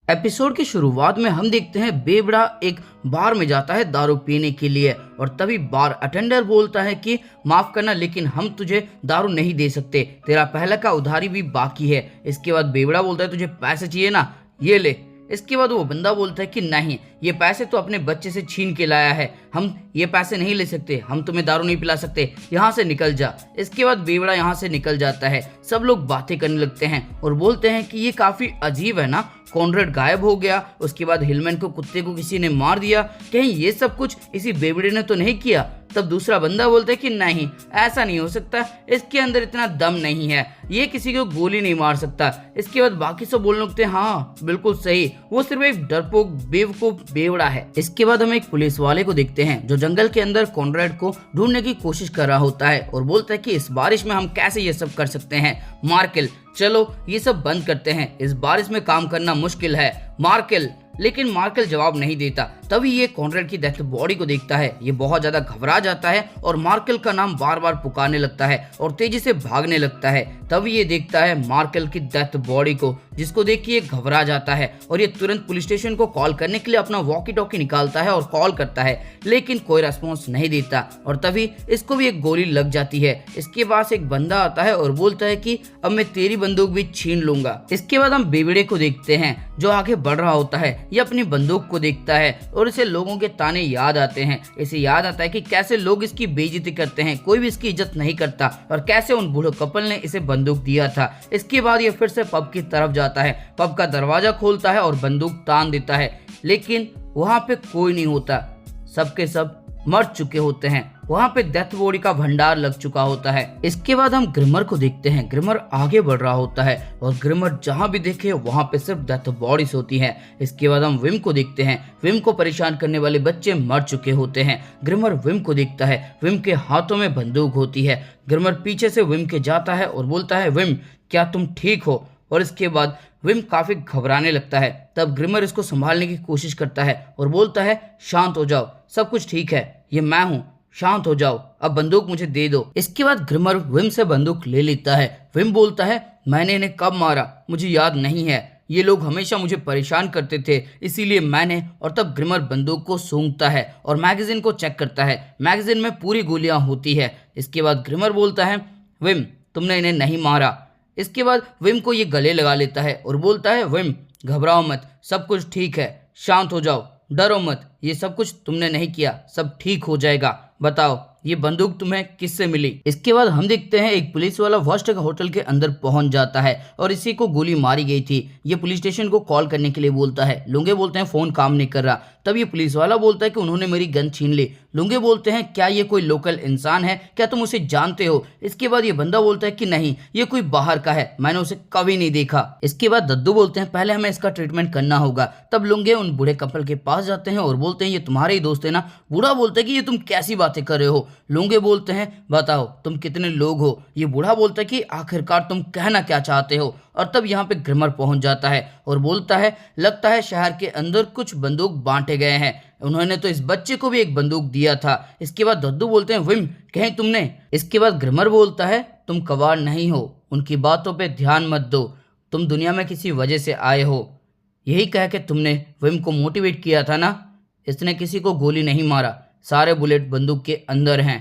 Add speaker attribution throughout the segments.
Speaker 1: Episode की शुरुआत में हम देखते हैं बेवड़ा एक बार में जाता है दारू पीने के लिए और तभी बार अटेंडर बोलता है कि माफ करना लेकिन हम तुझे दारू नहीं दे सकते, तेरा पहले का उधारी भी बाकी है। इसके बाद बेवड़ा बोलता है तुझे पैसे चाहिए ना, ये ले। इसके बाद वो बंदा बोलता है कि नहीं, ये पैसे तो अपने बच्चे से छीन के लाया है, हम ये पैसे नहीं ले सकते, हम तुम्हें दारू नहीं पिला सकते, यहाँ से निकल जा। इसके बाद बेवड़ा यहाँ से निकल जाता है। सब लोग बातें करने लगते हैं और बोलते हैं कि ये काफी अजीब है ना, कॉनरेड गायब हो गया, उसके बाद हिलमैन को कुत्ते को किसी ने मार दिया, कहीं ये सब कुछ इसी बेवड़े ने तो नहीं किया। तब दूसरा बंदा बोलता है कि नहीं, ऐसा नहीं हो सकता, इसके अंदर इतना दम नहीं है, ये किसी को गोली नहीं मार सकता। इसके बाद बाकी सब बोलने लगते हैं हाँ बिल्कुल सही, वो सिर्फ एक डरपोक बेवकूफ बेवड़ा है। इसके बाद हम एक पुलिस वाले को देखते हैं जो जंगल के अंदर कॉनरेड को ढूंढने की कोशिश कर रहा होता है और बोलता है कि इस बारिश में हम कैसे ये सब कर सकते हैं मार्केल, चलो ये सब बंद करते हैं, इस बारिश में काम करना मुश्किल है मार्केल। लेकिन मार्केल जवाब नहीं देता। तभी ये कॉनरेड की डेथ बॉडी को देखता है, ये बहुत ज्यादा घबरा जाता है और मार्केल का नाम बार बार पुकारने लगता है और तेजी से भागने लगता है। तभी ये देखता है मार्केल की डेथ बॉडी को, जिसको देख के ये घबरा जाता है और ये तुरंत पुलिस स्टेशन को कॉल करने के लिए अपना वॉकी टॉकी निकालता है और कॉल करता है, लेकिन कोई रेस्पॉन्स नहीं देता और तभी इसको भी एक गोली लग जाती है। इसके पास एक बंदा आता है और बोलता है कि अब मैं तेरी बंदूक भी छीन लूंगा। इसके बाद हम बेवड़े को देखते हैं जो आगे बढ़ रहा होता है, ये अपनी बंदूक को देखता है और इसे लोगों के ताने याद आते हैं। इसे याद आता है कि कैसे लोग इसकी बेइज्जती करते हैं, कोई भी इसकी इज्जत नहीं करता और कैसे उन बूढ़े कपल ने इसे बंदूक दिया था। इसके बाद ये फिर से पब की तरफ जाता है, पब का दरवाजा खोलता है और बंदूक तान देता है, लेकिन वहां पे कोई नहीं होता, सबके सब मर चुके होते हैं। वहां पे डेथ बॉडी का भंडार लग चुका होता है। इसके बाद हम ग्रिमर को देखते हैं, ग्रिमर आगे बढ़ रहा होता है और ग्रिमर जहां भी देखे वहां पे सिर्फ डेथ बॉडीज होती हैं। इसके बाद हम विम को देखते हैं, विम को परेशान करने वाले बच्चे मर चुके होते हैं। ग्रिमर विम को देखता है, विम के हाथों में बंदूक होती है। ग्रिमर पीछे से विम के जाता है और बोलता है विम क्या तुम ठीक हो, और इसके बाद विम काफी घबराने लगता है। तब ग्रिमर इसको संभालने की कोशिश करता है और बोलता है शांत हो जाओ, सब कुछ ठीक है, ये मैं हूँ, शांत हो जाओ, अब बंदूक मुझे दे दो। इसके बाद ग्रिमर विम से बंदूक ले लेता है। विम बोलता है मैंने इन्हें कब मारा मुझे याद नहीं है, ये लोग हमेशा मुझे परेशान करते थे इसीलिए मैंने। और तब ग्रिमर बंदूक को सूंघता है और मैगजीन को चेक करता है, मैगजीन में पूरी गोलियां होती है। इसके बाद ग्रिमर बोलता है विम तुमने इन्हें नहीं मारा। इसके बाद विम को ये गले लगा लेता है और बोलता है विम घबराओ मत, सब कुछ ठीक है, शांत हो जाओ, डरो मत, ये सब कुछ तुमने नहीं किया, सब ठीक हो जाएगा, बताओ ये बंदूक तुम्हें किससे मिली। इसके बाद हम देखते हैं एक पुलिस वाला वॉस्ट होटल के अंदर पहुंच जाता है और इसी को गोली मारी गई थी। ये पुलिस स्टेशन को कॉल करने के लिए बोलता है, लुंगे बोलते हैं फोन काम नहीं कर रहा। तब ये पुलिस वाला बोलता है कि उन्होंने मेरी गन छीन ली। लुंगे बोलते हैं क्या ये कोई लोकल इंसान है, क्या तुम उसे जानते हो। इसके बाद ये बंदा बोलता है कि नहीं ये कोई बाहर का है, मैंने उसे कभी नहीं देखा। इसके बाद दद्दू बोलते हैं पहले हमें इसका ट्रीटमेंट करना होगा। तब लुंगे उन बूढ़े कपल के पास जाते हैं और बोलते हैं ये तुम्हारे ही दोस्त है ना। बूढ़ा बोलता है कि ये तुम कैसी बातें कर रहे हो। लुंगे बोलते हैं बताओ तुम कितने लोग हो। ये बूढ़ा बोलता है कि आखिरकार तुम कहना क्या चाहते हो। और तब यहाँ पे ग्रिमर पहुंच जाता है और बोलता है लगता है शहर के अंदर कुछ बंदूक बांटे गए हैं, उन्होंने तो इस बच्चे को भी एक बंदूक दिया था। इसके बाद दद्दू बोलते हैं विम कहीं तुमने। इसके बाद ग्रिमर बोलता है तुम कवाड़ नहीं हो, उनकी बातों पे ध्यान मत दो, तुम दुनिया में किसी वजह से आए हो, यही कह के तुमने विम को मोटिवेट किया था ना। इसने किसी को गोली नहीं मारा, सारे बुलेट बंदूक के अंदर हैं,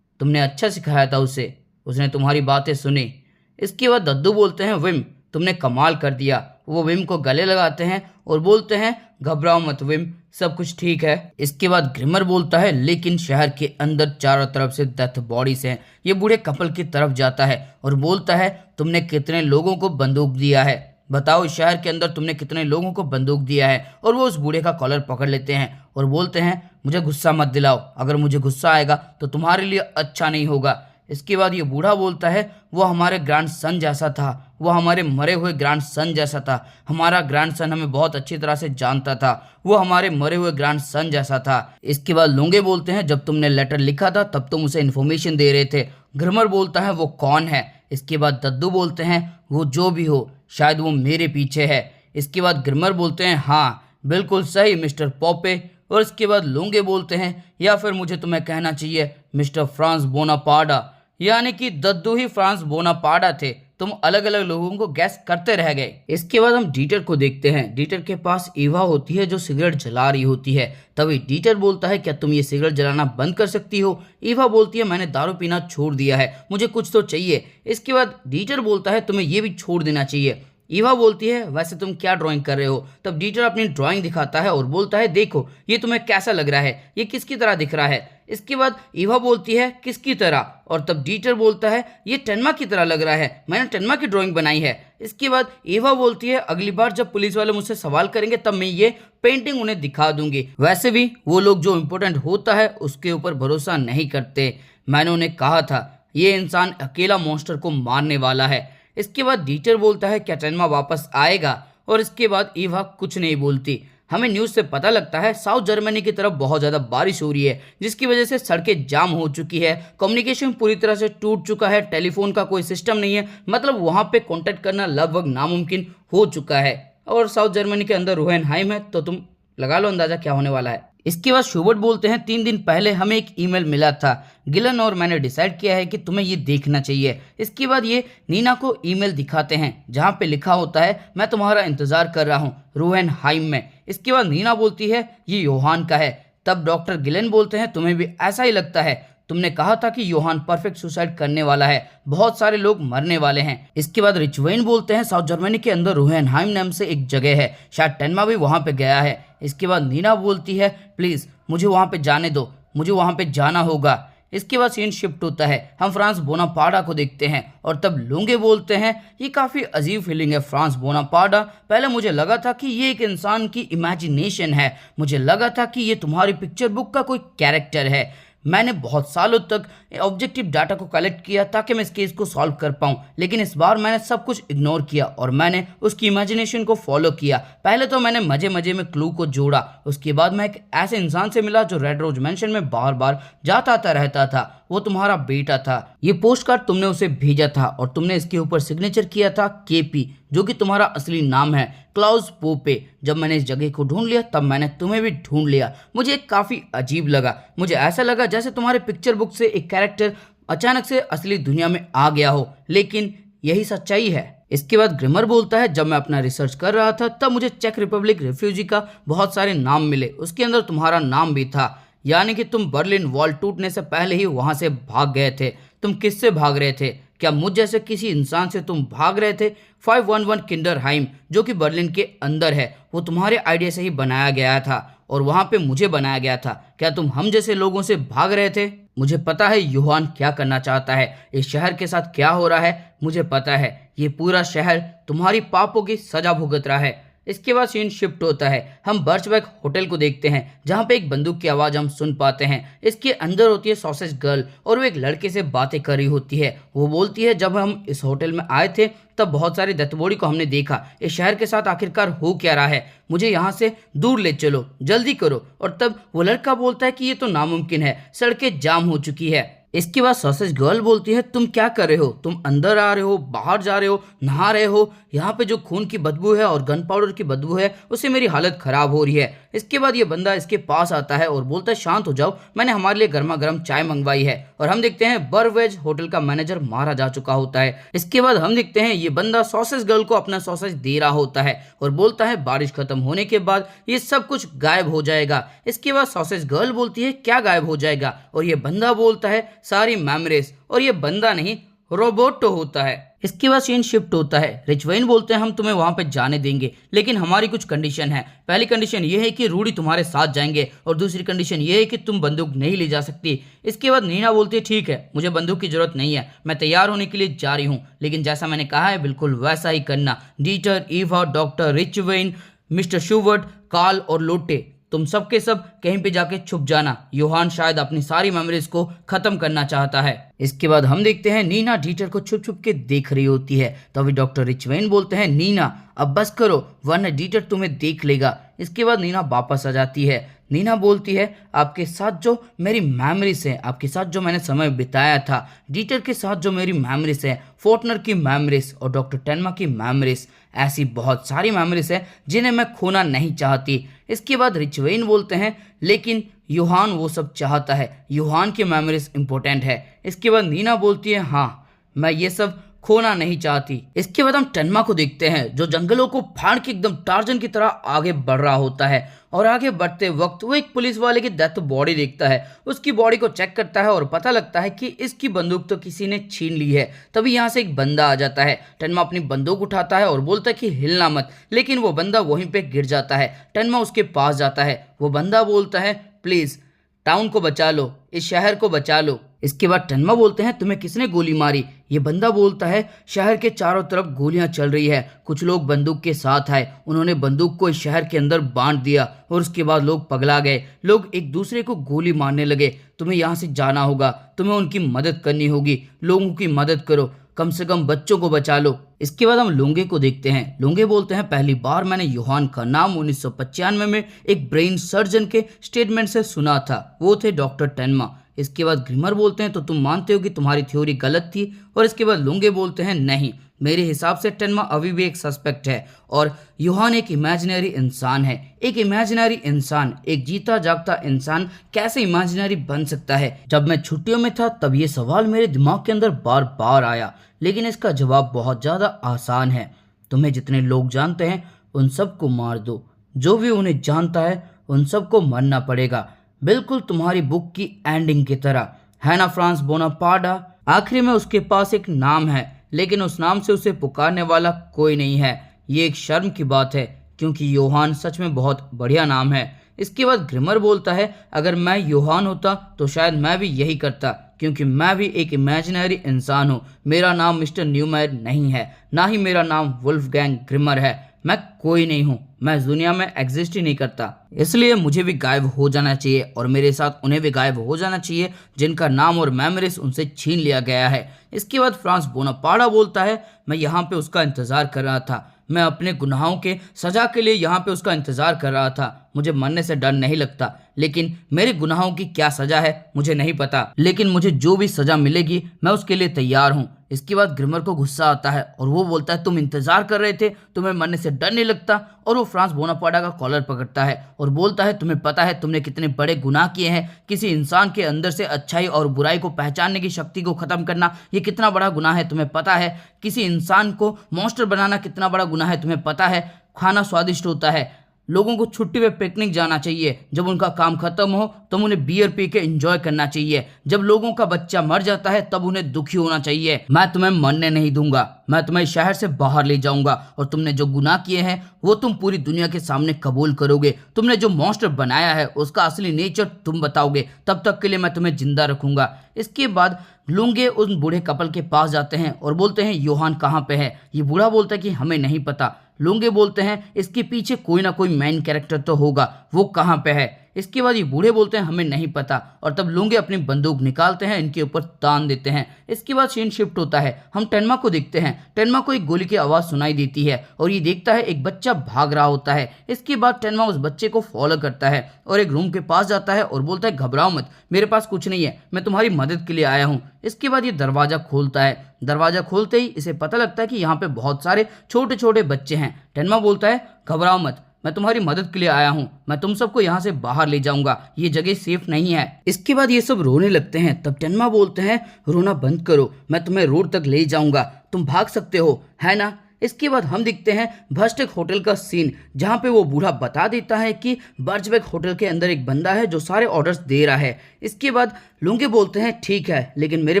Speaker 1: तुमने अच्छा सिखाया था उसे, उसने तुम्हारी बातें सुनी। इसके बाद दद्दू बोलते हैं विम तुमने कमाल कर दिया। वो विम को गले लगाते हैं और बोलते हैं घबराओ मत विम, सब कुछ ठीक है। इसके बाद ग्रिमर बोलता है लेकिन शहर के अंदर चारों तरफ से डेथ बॉडीज हैं। ये बूढ़े कपल की तरफ जाता है और बोलता है तुमने कितने लोगों को बंदूक दिया है, बताओ इस शहर के अंदर तुमने कितने लोगों को बंदूक दिया है। और वो उस बूढ़े का कॉलर पकड़ लेते हैं और बोलते हैं मुझे गुस्सा मत दिलाओ, अगर मुझे गुस्सा आएगा तो तुम्हारे लिए अच्छा नहीं होगा। इसके बाद ये बूढ़ा बोलता है वो हमारे ग्रैंड सन जैसा था, वो हमारे मरे हुए ग्रैंड सन जैसा था, हमारा ग्रैंड सन हमें बहुत अच्छी तरह से जानता था, वो हमारे मरे हुए ग्रैंड सन जैसा था। इसके बाद लुंगे बोलते हैं जब तुमने लेटर लिखा था तब तुम उसे इन्फॉर्मेशन दे रहे थे। ग्रिमर बोलता है वो कौन है। इसके बाद दद्दू बोलते हैं वो जो भी हो शायद वो मेरे पीछे है। इसके बाद ग्रिमर बोलते हैं हाँ बिल्कुल सही मिस्टर पॉपे। और इसके बाद लुंगे बोलते हैं या फिर मुझे तुम्हें कहना चाहिए मिस्टर फ्रांस बोनापार्टा, यानी कि दद्दू ही फ्रांस बोनापार्टा थे तुम अलग अलग लोगों को गैस करते रह गए। इसके बाद हम डीटर को देखते हैं। डीटर के पास ईवा होती है जो सिगरेट जला रही होती है। तभी डीटर बोलता है क्या तुम ये सिगरेट जलाना बंद कर सकती हो। ईवा बोलती है मैंने दारू पीना छोड़ दिया है, मुझे कुछ तो चाहिए। इसके बाद डीटर बोलता है तुम्हें ये भी छोड़ देना चाहिए। ईवा बोलती है वैसे तुम क्या ड्राइंग कर रहे हो। तब डीटर अपनी ड्राइंग दिखाता है और बोलता है देखो ये तुम्हें कैसा लग रहा है, ये किसकी तरह दिख रहा है। इसके बाद ईवा बोलती है किसकी तरह, और तब डीटर बोलता है ये टेनमा की तरह लग रहा है, मैंने टेनमा की ड्राइंग बनाई है। इसके बाद ईवा बोलती है अगली बार जब पुलिस वाले मुझसे सवाल करेंगे तब मैं ये पेंटिंग उन्हें दिखा दूंगी। वैसे भी वो लोग जो इम्पोर्टेंट होता है उसके ऊपर भरोसा नहीं करते। मैंने उन्हें कहा था ये इंसान अकेला मॉन्स्टर को मारने वाला है। इसके बाद डीटर बोलता है क्या टेनमा वापस आएगा, और इसके बाद ईवा कुछ नहीं बोलती। हमें न्यूज़ से पता लगता है साउथ जर्मनी की तरफ बहुत ज़्यादा बारिश हो रही है जिसकी वजह से सड़कें जाम हो चुकी है, कम्युनिकेशन पूरी तरह से टूट चुका है, टेलीफोन का कोई सिस्टम नहीं है, मतलब वहाँ पे कांटेक्ट करना लगभग नामुमकिन हो चुका है। और साउथ जर्मनी के अंदर रोहेनहाइम है, तो तुम लगा लो अंदाजा क्या होने वाला है। इसके बाद शूबर्ट बोलते हैं 3 दिन पहले हमें एक ईमेल मिला था गिलन और मैंने डिसाइड किया है कि तुम्हें ये देखना चाहिए। इसके बाद ये नीना को ईमेल दिखाते हैं जहाँ पे लिखा होता है मैं तुम्हारा इंतजार कर रहा हूँ रोहेनहाइम में। इसके बाद नीना बोलती है ये योहान का है। तब डॉक्टर गिलन बोलते हैं तुम्हें भी ऐसा ही लगता है, तुमने कहा था कि योहान परफेक्ट सुसाइड करने वाला है, बहुत सारे लोग मरने वाले हैं। इसके बाद रिचवेन बोलते हैं साउथ जर्मनी के अंदर रोहेनहाइम नाम से एक जगह है, शायद टेनमा भी वहां पे गया है। इसके बाद नीना बोलती है प्लीज मुझे वहां पे जाने दो, मुझे वहां पे जाना होगा। इसके बाद सीन शिफ्ट होता है, हम फ्रांस बोनापार्टा को देखते हैं और तब लूंगे बोलते हैं ये काफ़ी अजीब फीलिंग है फ्रांस बोनापार्टा। पहले मुझे लगा था कि ये एक इंसान की इमेजिनेशन है, मुझे लगा था कि ये तुम्हारी पिक्चर बुक का कोई कैरेक्टर है। मैंने बहुत सालों तक ऑब्जेक्टिव डाटा को कलेक्ट किया ताकि मैं इस केस को सॉल्व कर पाऊँ, लेकिन इस बार मैंने सब कुछ इग्नोर किया और मैंने उसकी इमेजिनेशन को फॉलो किया। पहले तो मैंने मजे मजे में क्लू को जोड़ा, उसके बाद मैं एक ऐसे इंसान से मिला जो रेड रोज मेंशन में बार बार जाता आता रहता था, वो तुम्हारा बेटा था। ये पोस्ट कार्ड तुमने उसे भेजा था और तुमने इसके ऊपर सिग्नेचर किया था केपी, जो कि तुम्हारा असली नाम है क्लाउस पोपे। जब मैंने इस जगह को ढूंढ लिया तब मैंने तुम्हें भी ढूंढ लिया। मुझे काफ़ी अजीब लगा, मुझे ऐसा लगा जैसे तुम्हारे पिक्चर बुक से एक कैरेक्टर अचानक से असली दुनिया में आ गया हो, लेकिन यही सच्चाई है। इसके बाद ग्रिमर बोलता है जब मैं अपना रिसर्च कर रहा था तब मुझे चेक रिपब्लिक रिफ्यूजी का बहुत सारे नाम मिले, उसके अंदर तुम्हारा नाम भी था, यानी कि तुम बर्लिन वॉल टूटने से पहले ही वहां से भाग गए थे। तुम किससे भाग रहे थे? क्या मुझ जैसे किसी इंसान से तुम भाग रहे थे? 511 किंडरहाइम जो कि बर्लिन के अंदर है, वो तुम्हारे आइडिया से ही बनाया गया था और वहां पे मुझे बनाया गया था। क्या तुम हम जैसे लोगों से भाग रहे थे? मुझे पता है योहान क्या करना चाहता है, इस शहर के साथ क्या हो रहा है मुझे पता है। ये पूरा शहर तुम्हारी पापों की सजा भुगत रहा है। इसके बाद सीन शिफ्ट होता है, हम बर्चबैक होटल को देखते हैं जहाँ पे एक बंदूक की आवाज़ हम सुन पाते हैं। इसके अंदर होती है सॉसेज गर्ल और वो एक लड़के से बातें कर रही होती है। वो बोलती है जब हम इस होटल में आए थे तब बहुत सारी डेथ बॉडी को हमने देखा, इस शहर के साथ आखिरकार हो क्या रहा है, मुझे यहाँ से दूर ले चलो, जल्दी करो। और तब वो लड़का बोलता है कि ये तो नामुमकिन है, सड़कें जाम हो चुकी है। इसके बाद सॉसेज गर्ल बोलती है तुम क्या कर रहे हो, तुम अंदर आ रहे हो, बाहर जा रहे हो, नहा रहे हो, यहाँ पे जो खून की बदबू है और गन पाउडर की बदबू है उससे मेरी हालत खराब हो रही है। इसके बाद ये बंदा इसके पास आता है और बोलता है शांत हो जाओ, मैंने हमारे लिए गर्मा गर्म चाय मंगवाई है। और हम देखते हैं बरवेज होटल का मैनेजर मारा जा चुका होता है। इसके बाद हम देखते हैं ये बंदा सॉसेज गर्ल को अपना सॉसेज दे रहा होता है और बोलता है बारिश खत्म होने के बाद ये सब कुछ गायब हो जाएगा। इसके बाद सॉसेज गर्ल बोलती है क्या गायब हो जाएगा, और ये बंदा बोलता है सारी मेमोरीज, और ये बंदा नहीं रोबोट होता है। इसके बाद सीन शिफ्ट होता है, रिचवेन बोलते हैं हम तुम्हें वहां पे जाने देंगे लेकिन हमारी कुछ कंडीशन है। पहली कंडीशन ये है कि रूडी तुम्हारे साथ जाएंगे और दूसरी कंडीशन ये है कि तुम बंदूक नहीं ले जा सकती। इसके बाद नीना बोलती है ठीक है मुझे बंदूक की जरूरत नहीं है, मैं तैयार होने के लिए जा रही हूँ, लेकिन जैसा मैंने कहा है बिल्कुल वैसा ही करना। डीटर, ईवा, डॉक्टर रिचवेन, मिस्टर शूवर्ट, कार्ल और लोटे, तुम सबके सब कहीं पे जाके छुप जाना, योहान शायद अपनी सारी मेमोरीज को खत्म करना चाहता है। इसके बाद हम देखते हैं नीना डीटर को छुप छुप के देख रही होती है। तो अभी डॉक्टर रिचवेन बोलते हैं नीना अब बस करो वरना डीटर तुम्हें देख लेगा। इसके बाद नीना वापस आ जाती है। नीना बोलती है आपके साथ जो मेरी मेमोरीज है, आपके साथ जो मैंने समय बिताया था, डीटर के साथ जो मेरी मेमोरीज है, फोर्टनर की मेमोरीज और डॉक्टर टेनमा की मेमोरीज, ऐसी बहुत सारी मेमोरीज है जिन्हें मैं खोना नहीं चाहती। इसके बाद रिचवेन बोलते हैं लेकिन योहान वो सब चाहता है, योहान की मेमोरीज इंपॉर्टेंट है। इसके बाद नीना बोलती है हाँ मैं ये सब खोना नहीं चाहती। इसके बाद हम टेनमा को देखते हैं जो जंगलों को फाड़ के एकदम टार्जन की तरह आगे बढ़ रहा होता है और आगे बढ़ते वक्त वो एक पुलिस वाले की डेथ बॉडी देखता है। उसकी बॉडी को चेक करता है और पता लगता है कि इसकी बंदूक तो किसी ने छीन ली है। तभी यहाँ से एक बंदा आ जाता है। टेनमा अपनी बंदूक उठाता है और बोलता है कि हिलना मत, लेकिन वो बंदा वहीं पे गिर जाता है। टेनमा उसके पास जाता है। वो बंदा बोलता है प्लीज टाउन को बचा लो, इस शहर को बचा लो। इसके बाद टेनमा बोलते हैं तुम्हें किसने गोली मारी? ये बंदा बोलता है शहर के चारों तरफ गोलियां चल रही है, कुछ लोग बंदूक के साथ आए, उन्होंने बंदूक को इस शहर के अंदर बांट दिया और उसके बाद लोग पगला गए, लोग एक दूसरे को गोली मारने लगे। तुम्हें यहाँ से जाना होगा, तुम्हें उनकी मदद करनी होगी, लोगों की मदद करो, कम से कम बच्चों को बचा लो। इसके बाद हम लोंगे को देखते हैं। लोंगे बोलते हैं पहली बार मैंने योहान का नाम 1995 में एक ब्रेन सर्जन के स्टेटमेंट से सुना था, वो थे डॉक्टर टेनमा। इसके बाद ग्रिमर बोलते हैं तो तुम मानते हो कि तुम्हारी थ्योरी गलत थी? और इसके बाद लोंगे बोलते हैं नहीं, मेरे हिसाब से टेनमा अभी भी एक सस्पेक्ट है और योहान एक इमेजिनरी इंसान है। एक इमेजिनरी इंसान, एक जीता जागता इंसान कैसे इमेजिनरी बन सकता है? जब मैं छुट्टियों में था तब ये सवाल मेरे दिमाग के अंदर बार बार आया, लेकिन इसका जवाब बहुत ज़्यादा आसान है। तुम्हें जितने लोग जानते हैं उन सबको मार दो, जो भी उन्हें जानता है उन सबको मरना पड़ेगा, बिल्कुल तुम्हारी बुक की एंडिंग की तरह। है ना फ्रांस बोनापार्टा? आखिर में उसके पास एक नाम है, लेकिन उस नाम से उसे पुकारने वाला कोई नहीं है। ये एक शर्म की बात है क्योंकि योहान सच में बहुत बढ़िया नाम है। इसके बाद ग्रिमर बोलता है अगर मैं योहान होता तो शायद मैं भी यही करता, क्योंकि मैं भी एक इमेजिनरी इंसान हूँ। मेरा नाम मिस्टर न्यूमैन नहीं है, ना ही मेरा नाम वुल्फगैंग ग्रिमर है। मैं कोई नहीं हूँ, मैं इस दुनिया में एग्जिस्ट ही नहीं करता, इसलिए मुझे भी गायब हो जाना चाहिए और मेरे साथ उन्हें भी गायब हो जाना चाहिए जिनका नाम और मेमोरीज उनसे छीन लिया गया है। इसके बाद फ्रांस बोनापार्टा बोलता है मैं यहाँ पे उसका इंतजार कर रहा था, मैं अपने गुनाहों के सजा के लिए यहाँ पे उसका इंतजार कर रहा था। मुझे मरने से डर नहीं लगता, लेकिन मेरे गुनाहों की क्या सजा है मुझे नहीं पता, लेकिन मुझे जो भी सजा मिलेगी मैं उसके लिए तैयार हूँ। इसके बाद ग्रिमर को गुस्सा आता है और वो बोलता है तुम इंतजार कर रहे थे, तुम्हें मरने से डर नहीं लगता? और वो फ्रांस बोनापार्टा का कॉलर पकड़ता है और बोलता है तुम्हें पता है तुमने कितने बड़े गुनाह किए हैं? किसी इंसान के अंदर से अच्छाई और बुराई को पहचानने की शक्ति को खत्म करना ये कितना बड़ा गुनाह है तुम्हें पता है? किसी इंसान को मॉन्स्टर बनाना कितना बड़ा गुनाह है तुम्हें पता है? खाना स्वादिष्ट होता है, लोगों को छुट्टी पे पिकनिक जाना चाहिए, जब उनका काम खत्म हो तब उन्हें बियर पी के एंजॉय करना चाहिए, जब लोगों का बच्चा मर जाता है तब उन्हें दुखी होना चाहिए। मैं तुम्हें मरने नहीं दूंगा, मैं तुम्हें शहर से बाहर ले जाऊंगा और तुमने जो गुनाह किए हैं वो तुम पूरी दुनिया के सामने कबूल करोगे। तुमने जो मॉन्स्टर बनाया है उसका असली नेचर तुम बताओगे, तब तक के लिए मैं तुम्हें जिंदा रखूंगा। इसके बाद लुंगे उन बूढ़े कपल के पास जाते हैं और बोलते हैं योहान कहाँ पे है? ये बूढ़ा बोलता है कि हमें नहीं पता। लुंगे बोलते हैं इसके पीछे कोई ना कोई मेन कैरेक्टर तो होगा, वो कहाँ पे है? इसके बाद ये बूढ़े बोलते हैं हमें नहीं पता और तब लुंगे अपनी बंदूक निकालते हैं, इनके ऊपर तान देते हैं। इसके बाद सीन शिफ्ट होता है, हम टेनमा को देखते हैं। टेनमा को एक गोली की आवाज़ सुनाई देती है और ये देखता है एक बच्चा भाग रहा होता है। इसके बाद टेनमा उस बच्चे को फॉलो करता है और एक रूम के पास जाता है और बोलता है घबराओ मत, मेरे पास कुछ नहीं है, मैं तुम्हारी मदद के लिए आया हूँ। इसके बाद ये दरवाज़ा खोलता है। दरवाज़ा खोलते ही इसे पता लगता है कि यहाँ पे बहुत सारे छोटे छोटे बच्चे हैं। टेनमा बोलता है घबराओ मत, मैं तुम्हारी मदद के लिए आया हूँ, मैं तुम सबको यहाँ से बाहर ले जाऊंगा, ये जगह सेफ नहीं है। इसके बाद ये सब रोने लगते हैं। तब टेनमा बोलते हैं रोना बंद करो, मैं तुम्हें रोड तक ले जाऊंगा, तुम भाग सकते हो, है ना? इसके बाद हम दिखते हैं भस्ट एक होटल का सीन, जहाँ पे वो बूढ़ा बता देता है कि बर्जबेक होटल के अंदर एक बंदा है जो सारे ऑर्डर्स दे रहा है। इसके बाद लुंगे बोलते हैं ठीक है, लेकिन मेरे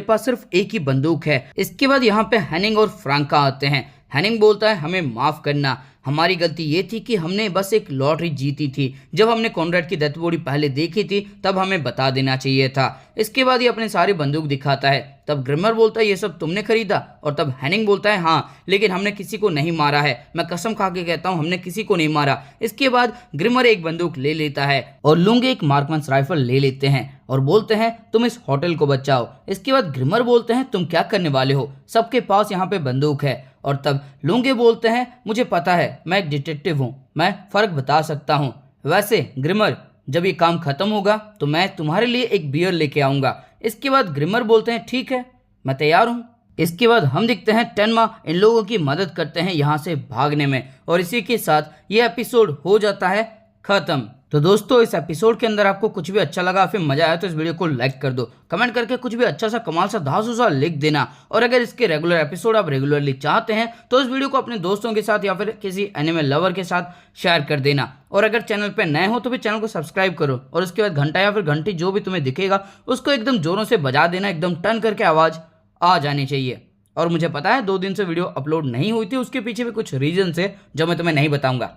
Speaker 1: पास सिर्फ एक ही बंदूक है। इसके बाद यहाँ पे हेनिंग और फ्रांका आते हैं। हेनिंग बोलता है हमें माफ़ करना, हमारी गलती ये थी कि हमने बस एक लॉटरी जीती थी, जब हमने कॉनरेड की डेथ बॉडी पहले देखी थी तब हमें बता देना चाहिए था। इसके बाद ये अपने सारे बंदूक दिखाता है। तब ग्रिमर बोलता है ये सब तुमने खरीदा? और तब हेनिंग बोलता है हाँ, लेकिन हमने किसी को नहीं मारा है, मैं कसम खा के कहता हूँ हमने किसी को नहीं मारा। इसके बाद ग्रिमर एक बंदूक ले लेता है और लुंगे एक मार्कमैन्स राइफल ले लेते हैं और बोलते हैं तुम इस होटल को बचाओ। इसके बाद ग्रिमर बोलते हैं तुम क्या करने वाले हो, सबके पास यहाँ पे बंदूक है। और तब लुंगे बोलते हैं मुझे पता है, मैं एक डिटेक्टिव हूँ, मैं फ़र्क बता सकता हूँ। वैसे ग्रिमर, जब ये काम खत्म होगा तो मैं तुम्हारे लिए एक बियर लेके आऊँगा। इसके बाद ग्रिमर बोलते हैं ठीक है, मैं तैयार हूँ। इसके बाद हम दिखते हैं टेनमा इन लोगों की मदद करते हैं यहाँ से भागने में, और इसी के साथ ये एपिसोड हो जाता है खत्म। तो दोस्तों इस एपिसोड के अंदर आपको कुछ भी अच्छा लगा फिर मजा आया तो इस वीडियो को लाइक कर दो, कमेंट करके कुछ भी अच्छा सा कमाल सा धांसू सा लिख देना। और अगर इसके रेगुलर एपिसोड आप रेगुलरली चाहते हैं तो इस वीडियो को अपने दोस्तों के साथ या फिर किसी एनिमे लवर के साथ शेयर कर देना। और अगर चैनल पर नए हो तो फिर चैनल को सब्सक्राइब करो और उसके बाद घंटा या फिर घंटी जो भी तुम्हें दिखेगा उसको एकदम जोरों से बजा देना, एकदम टर्न करके आवाज़ आ जानी चाहिए। और मुझे पता है 2 दिन से वीडियो अपलोड नहीं हुई थी, उसके पीछे भी कुछ रीजन है जो मैं तुम्हें नहीं बताऊंगा।